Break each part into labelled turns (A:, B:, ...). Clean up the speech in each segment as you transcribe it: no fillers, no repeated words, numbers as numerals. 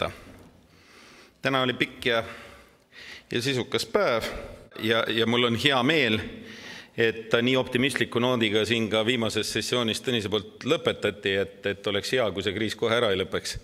A: võtta. Täna oli pikk ja sisukas päev ja mul on hea meel, et ta nii optimistliku noodiga siin ka viimases sessioonis Tõnise poolt lõpetati, et oleks hea, kui see kriis kohe ära ei lõpeks,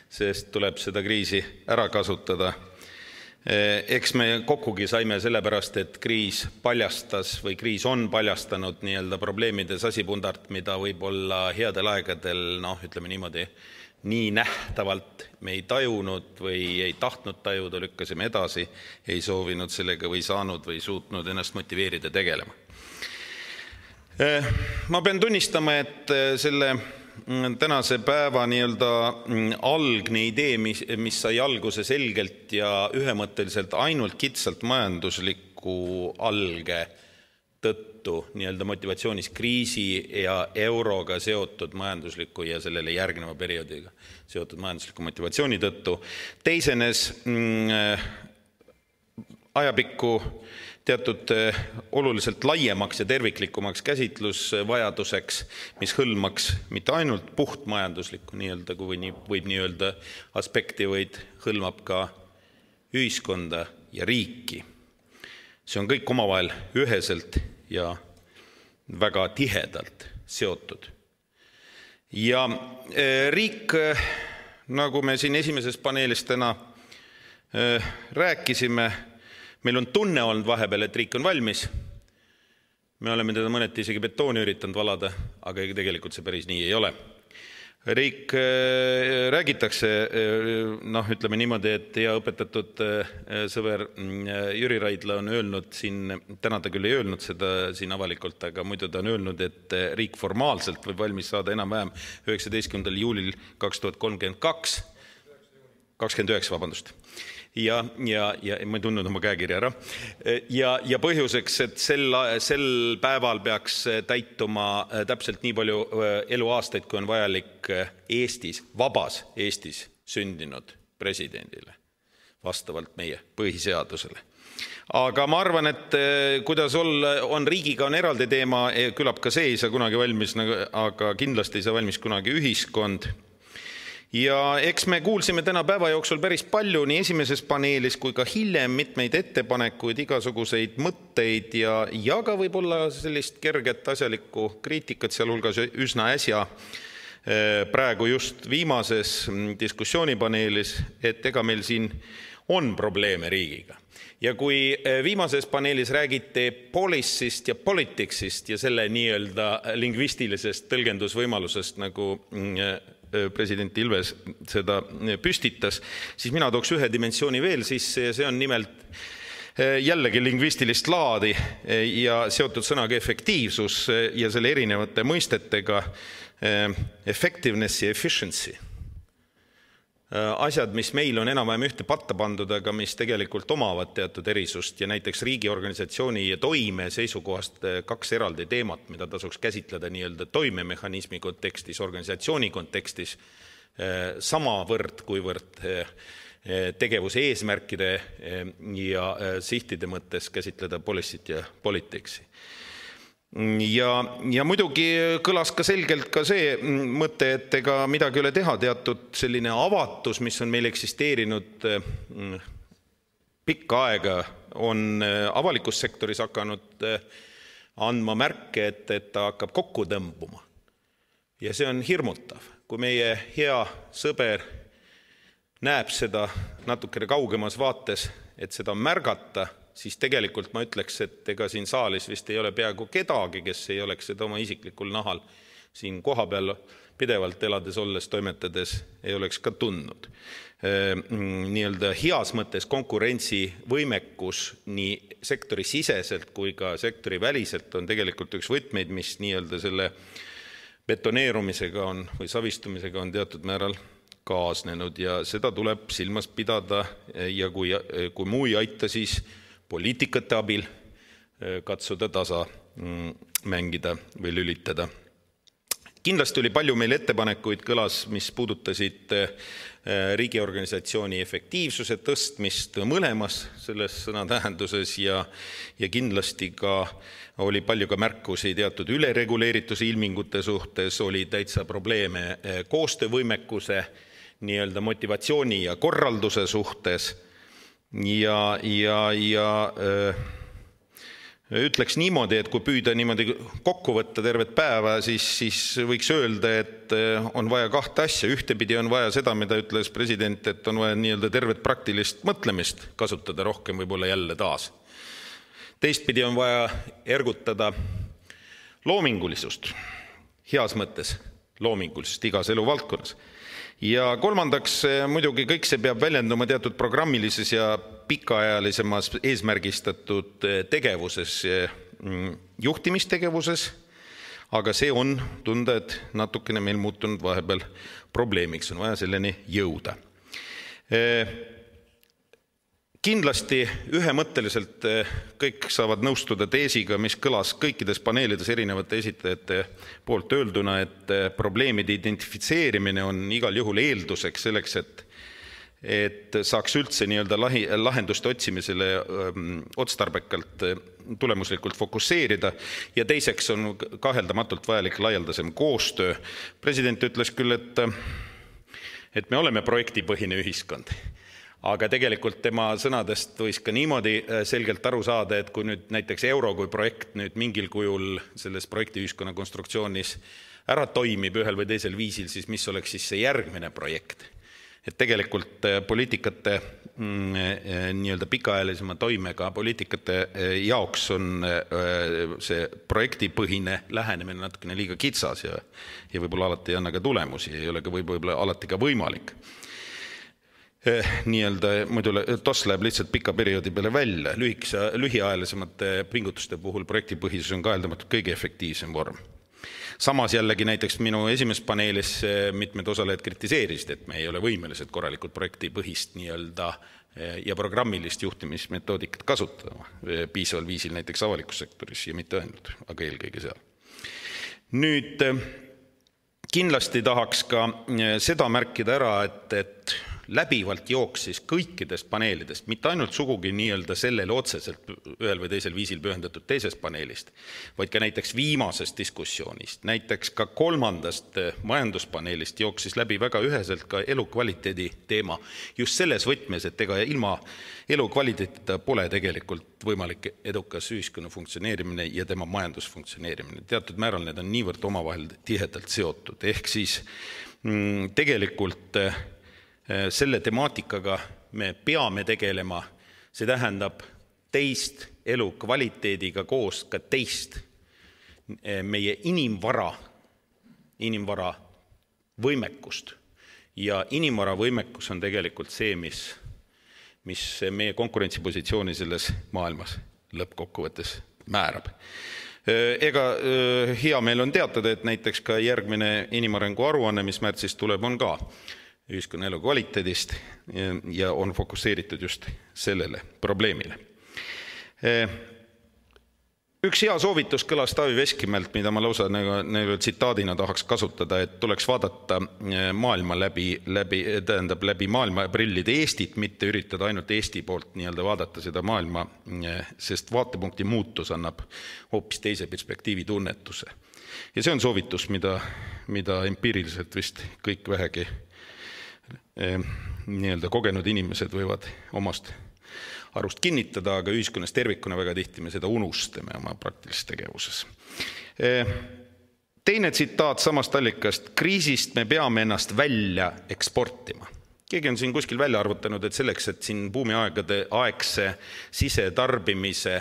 A: sest tuleb seda kriisi ära kasutada. Eks me kokkugi saime sellepärast, et kriis paljastas või kriis on paljastanud nii-öelda probleemide sasipundart, mida võib-olla headel aegadel, ütleme niimoodi, nii nähtavalt me ei tajunud või ei tahtnud tajuda, lükkasime edasi, ei soovinud sellega või saanud või suutnud ennast motiveerida tegelema. Ma pean tunnistama, et selle tänase päeva nii-öelda algne idee, mis sai alguse selgelt ja ühemõtteliselt ainult kitsalt majandusliku alge tõttu, nii-öelda motivatsioonis kriisi ja euroga seotud majandusliku ja sellele järgneva perioodiga seotud majandusliku motivatsiooni tõttu, teisenes ajapikku teatud oluliselt laiemaks ja terviklikumaks käsitlusvajaduseks, mis hõlmaks mitte ainult puht majanduslikku nii-öelda, kui võib nii öelda aspekti, vaid hõlmab ka ühiskonda ja riiki. See on kõik omavahel üheselt ja väga tihedalt seotud. Ja riik, nagu me siin esimeses paneelis täna rääkisime, meil on tunne olnud vahepeal, et riik on valmis. Me oleme teda mõneti isegi betooni üritanud valada, aga tegelikult see päris nii ei ole. Riik räägitakse, ütleme niimoodi, et hea õpetatud sõber Jüri Raidla on öelnud siin, täna ta küll ei öelnud seda siin avalikult, aga muidu ta on öelnud, et riik formaalselt võib valmis saada enam-vähem 19. juulil 2032, 29, vabandust. Ja ma ei tundnud oma käekirja ära. Ja põhjuseks, et sel päeval peaks täituma täpselt nii palju eluaastaid, kui on vajalik Eestis, vabas Eestis sündinud presidendile, vastavalt meie põhiseadusele. Aga ma arvan, et kuidas on riigiga on eraldi teema, küllap ka see ei saa kunagi valmis, aga kindlasti ei saa valmis kunagi ühiskond. Ja eks me kuulsime täna päeva jooksul päris palju nii esimeses paneelis kui ka hiljem mitmeid ettepanekuid, igasuguseid mõtteid ja ka võib-olla sellist kerget asjalikku kriitikat, sealhulgas üsna äsja praegu just viimases diskussioonipaneelis, et ega meil siin on probleeme riigiga. Ja kui viimases paneelis räägiti policy'st ja politics'ist ja selle nii-öelda lingvistilisest tõlgendusvõimalusest, nagu president Ilves seda püstitas, siis mina tooks ühe dimensiooni veel sisse ja see on nimelt jällegi lingvistilist laadi ja seotud sõnaga efektiivsus ja selle erinevate mõistetega effectiveness ja efficiency. Asjad, mis meil on enam-vähem ühte patta pandud, aga mis tegelikult omavad teatud erisust ja näiteks riigiorganisatsiooni ja toime seisukohast kaks eraldi teemat, mida tasuks käsitleda nii-öelda toimemehhanismi kontekstis, organisatsiooni kontekstis, samavõrd kuivõrd tegevuse eesmärkide ja sihtide mõttes käsitleda policy't ja politics'i. Ja muidugi kõlas ka selgelt ka see mõte, et ega midagi ei ole teha, teatud selline avatus, mis on meil eksisteerinud pikka aega, on avalikus sektoris hakanud andma märke, et ta hakkab kokku tõmbuma. Ja see on hirmutav, kui meie hea sõber näeb seda natukene kaugemas vaates, et seda märgata, siis tegelikult ma ütleks, et ega siin saalis vist ei ole peaaegu kedagi, kes ei oleks seda oma isiklikul nahal siin koha peal pidevalt elades olles, toimetades ei oleks ka tundnud. Nii-öelda heas mõttes konkurentsivõimekus nii sektori siseselt kui ka sektori väliselt on tegelikult üks võtmeid, mis nii-öelda selle betoneerumisega on või savistumisega on teatud määral kaasnenud ja seda tuleb silmas pidada ja kui muu ei aita, siis poliitikate abil katsuda tasa mängida või lülitada. Kindlasti oli palju meil ettepanekuid kõlas, mis puudutasid riigiorganisatsiooni efektiivsuse tõstmist mõlemas selles sõna tähenduses ja kindlasti ka oli palju ka märkusi teatud ülereguleerituse ilmingute suhtes, oli täitsa probleeme koostöövõimekuse nii-öelda motivatsiooni ja korralduse suhtes ja ütleks niimoodi, et kui püüda niimoodi kokku võtta tervet päeva, siis võiks öelda, et on vaja kahte asja. Ühtepidi on vaja seda, mida ütles president, et on vaja nii-öelda tervet praktilist mõtlemist kasutada rohkem võib-olla jälle taas. Teistpidi on vaja ergutada loomingulisust, heas mõttes loomingulisust igas eluvaldkonnas. Ja kolmandaks, muidugi kõik see peab väljenduma teatud programmilises ja pikaajalisemas eesmärgistatud tegevuses, juhtimistegevuses, aga see on tunda, et natukene meil muutunud vahepeal probleemiks, on vaja selleni jõuda. Kindlasti ühemõtteliselt kõik saavad nõustuda teesiga, mis kõlas kõikides paneelides erinevate esitajate poolt öelduna, et probleemide identifitseerimine on igal juhul eelduseks selleks, et saaks üldse nii-öelda lahenduste otsimisele otstarbekalt tulemuslikult fokusseerida ja teiseks on kaheldamatult vajalik laialdasem koostöö. President ütles küll, et me oleme projektipõhine ühiskond. Aga tegelikult tema sõnadest võis ka niimoodi selgelt aru saada, et kui nüüd näiteks euro kui projekt nüüd mingil kujul selles projektiühiskonna konstruktsioonis ära toimib ühel või teisel viisil, siis mis oleks siis see järgmine projekt? Et tegelikult poliitikate nii-öelda pikaajalisema toimega poliitikate jaoks on see projektipõhine lähenemine natukene liiga kitsas ja võib-olla alati ei anna ka tulemusi, ei ole ka võib-olla alati ka võimalik. Nii-öelda muidu toss läheb lihtsalt pika perioodi peale välja. Lühiajalisemate pingutuste puhul projektipõhisus on kaheldamatult kõige efektiivsem vorm. Samas jällegi näiteks minu esimeses paneelis mitmed osalejad kritiseerisid, et me ei ole võimelised korralikult projektipõhist nii-öelda ja programmilist juhtimismetoodikat kasutada piisaval viisil näiteks avalikus sektoris ja mitte ainult, aga eelkõige seal. Nüüd kindlasti tahaks ka seda märkida ära, et läbivalt jooksis kõikidest paneelidest, mitte ainult sugugi nii-öelda sellele otseselt ühel või teisel viisil pühendatud teisest paneelist, vaid ka näiteks viimasest diskussioonist, näiteks ka kolmandast majanduspaneelist jooksis läbi väga üheselt ka elukvaliteedi teema. Just selles võtmes, et ega ilma elukvaliteedita pole tegelikult võimalik edukas ühiskonna funktsioneerimine ja tema majandusfunktsioneerimine. Teatud määral need on niivõrd omavahel tihedalt seotud. Ehk siis tegelikult selle temaatikaga me peame tegelema, see tähendab teist elukvaliteediga koos ka teist meie inimvara võimekust. Ja inimvara võimekus on tegelikult see, mis meie konkurentsipositsiooni selles maailmas lõppkokkuvõttes määrab. Ega hea meil on teatada, et näiteks ka järgmine inimarengu aruanne, mis märtsis tuleb, on ka ühiskonna elu kvaliteedist ja on fokusseeritud just sellele probleemile. Üks hea soovitus kõlas Taavi Veskimäelt, mida ma lausa tsitaadina tahaks kasutada, et tuleks vaadata maailma läbi maailma prillide Eestit, mitte üritada ainult Eesti poolt nii-öelda vaadata seda maailma, sest vaatepunkti muutus annab hoopis teise perspektiivi tunnetuse. Ja see on soovitus, mida empiiriliselt vist kõik vähegi nii-öelda kogenud inimesed võivad omast arust kinnitada, aga ühiskonnas tervikuna väga tihti me seda unustame oma praktilises tegevuses. Teine tsitaat samast allikast: kriisist me peame ennast välja eksportima. Keegi on siin kuskil välja arvutanud, et selleks, et siin buumiaegade aegse sisetarbimise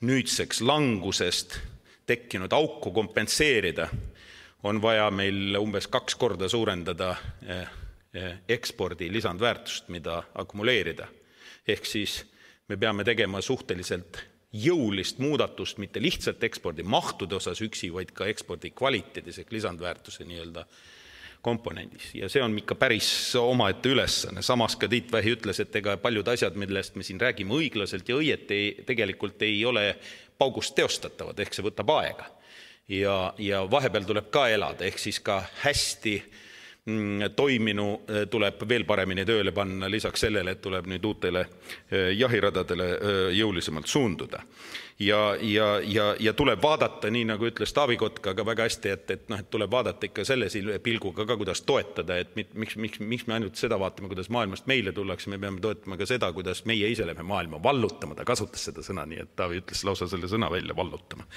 A: nüüdseks langusest tekkinud auku kompenseerida, on vaja meil umbes 2 korda suurendada ekspordi lisandväärtust, mida akumuleerida. Ehk siis me peame tegema suhteliselt jõulist muudatust, mitte lihtsalt ekspordi mahtude osas üksi, vaid ka ekspordi kvaliteedis ehk lisandväärtuse nii-öelda komponendis. Ja see on ikka päris omaette ülesanne. Samas ka Tiit Vähi ütles, et ega paljud asjad, millest me siin räägime õiglaselt ja õieti, tegelikult ei ole paugust teostatavad, ehk see võtab aega. Ja vahepeal tuleb ka elada, ehk siis ka hästi toiminu tuleb veel paremini tööle panna, lisaks sellele, et tuleb nüüd uutele jahiradadele jõulisemalt suunduda. Ja tuleb vaadata, nii nagu ütles Taavi Kotka ka väga hästi, et tuleb vaadata ikka selle pilguga ka, kuidas toetada, et miks me ainult seda vaatame, kuidas maailmast meile tullakse, me peame toetama ka seda, kuidas meie ise lähme maailma vallutama, ta kasutas seda sõna, nii et Taavi ütles lausa selle sõna välja, vallutama.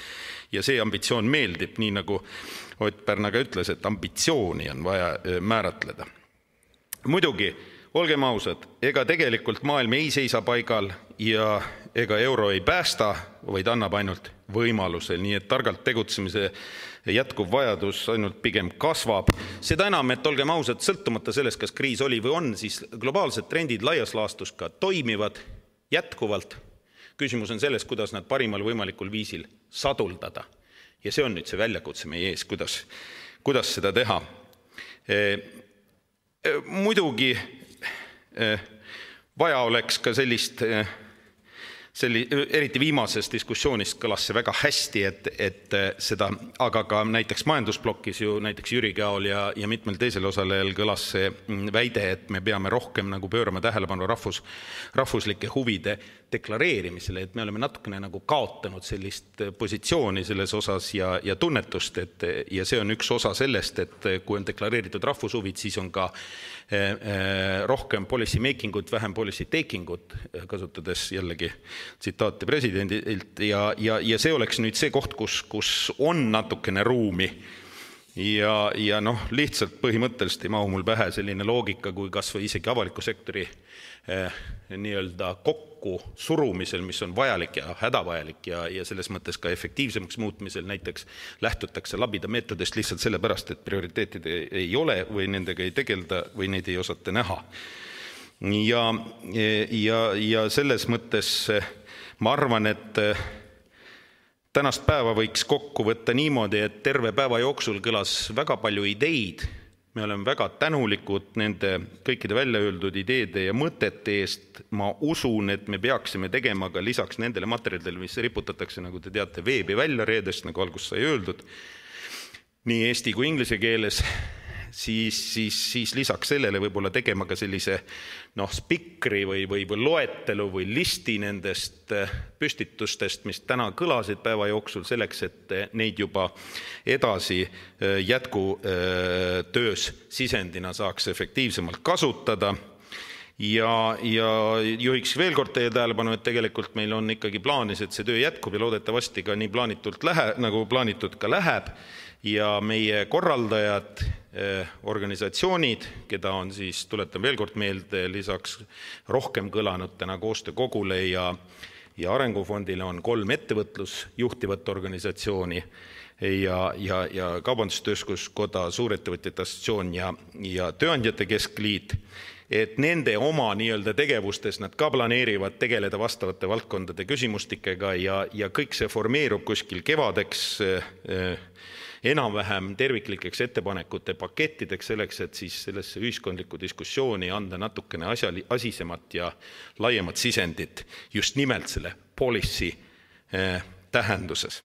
A: Ja see ambitsioon meeldib, nii nagu Ott Pärna ka ütles, et ambitsiooni on vaja määratleda. Muidugi, olgem ausad, ega tegelikult maailm ei seisa paigal ja ega euro ei päästa, vaid annab ainult võimaluse, nii et targalt tegutsemise jätkuv vajadus ainult pigem kasvab. Seda enam, et olgem ausad, sõltumata sellest, kas kriis oli või on, siis globaalsed trendid laias laastus ka toimivad jätkuvalt. Küsimus on selles, kuidas nad parimal võimalikul viisil saduldada. Ja see on nüüd see väljakutse meie ees, kuidas seda teha. Muidugi vaja oleks ka sellist, eriti viimasest diskussioonist kõlas see väga hästi, et seda, aga ka näiteks majandusblokis ju näiteks Jüri Käol ja mitmel teisel osalejal kõlas see väide, et me peame rohkem nagu pöörama tähelepanu rahvuslike huvide deklareerimisele, et me oleme natukene nagu kaotanud sellist positsiooni selles osas ja tunnetust, ja see on üks osa sellest, et kui on deklareeritud rahvushuvid, siis on ka rohkem policy making ut, vähem policy taking ut, kasutades jällegi tsitaati presidendilt, ja see oleks nüüd see koht, kus on natukene ruumi. Ja lihtsalt põhimõtteliselt ei mahu mul pähe selline loogika, kui kas või isegi avaliku sektori nii-öelda kokku surumisel, mis on vajalik ja hädavajalik ja selles mõttes ka efektiivsemaks muutmisel näiteks lähtutakse labida meetodist lihtsalt sellepärast, et prioriteetid ei ole või nendega ei tegelda või neid ei osata näha. Ja selles mõttes ma arvan, et tänast päeva võiks kokku võtta niimoodi, et terve päeva jooksul kõlas väga palju ideid. Me oleme väga tänulikud nende kõikide välja öeldud ideede ja mõtete eest. Ma usun, et me peaksime tegema ka lisaks nendele materjalidele, mis riputatakse, nagu te teate, veebi välja reedest, nagu algus sai öeldud, nii eesti kui inglise keeles, siis lisaks sellele võib-olla tegema ka sellise spikri või loetelu või listi nendest püstitustest, mis täna kõlasid päeva jooksul selleks, et neid juba edasi jätkutöös sisendina saaks efektiivsemalt kasutada. Ja juhiks veel kord teie tähelepanu, et tegelikult meil on ikkagi plaanis, et see töö jätkub ja loodetavasti ka nii nagu plaanitud ka läheb. Ja meie korraldajad, organisatsioonid, keda on siis, tuletan veel kord meelde, lisaks rohkem kõlanud täna koostöökogule ja Arengufondile on 3 ettevõtlusjuhtivat organisatsiooni ja Kaubandus-Tööstuskoda, Suurettevõtjate Assotsiatsioon ja Tööandjate Keskliit, et nende oma nii-öelda tegevustes nad ka planeerivad tegeleda vastavate valdkondade küsimustikega ja kõik see formeerub kuskil kevadeks enam-vähem terviklikeks ettepanekute pakettideks selleks, et siis sellesse ühiskondlikku diskussiooni anda natukene asisemat ja laiemat sisendit just nimelt selle policy tähenduses.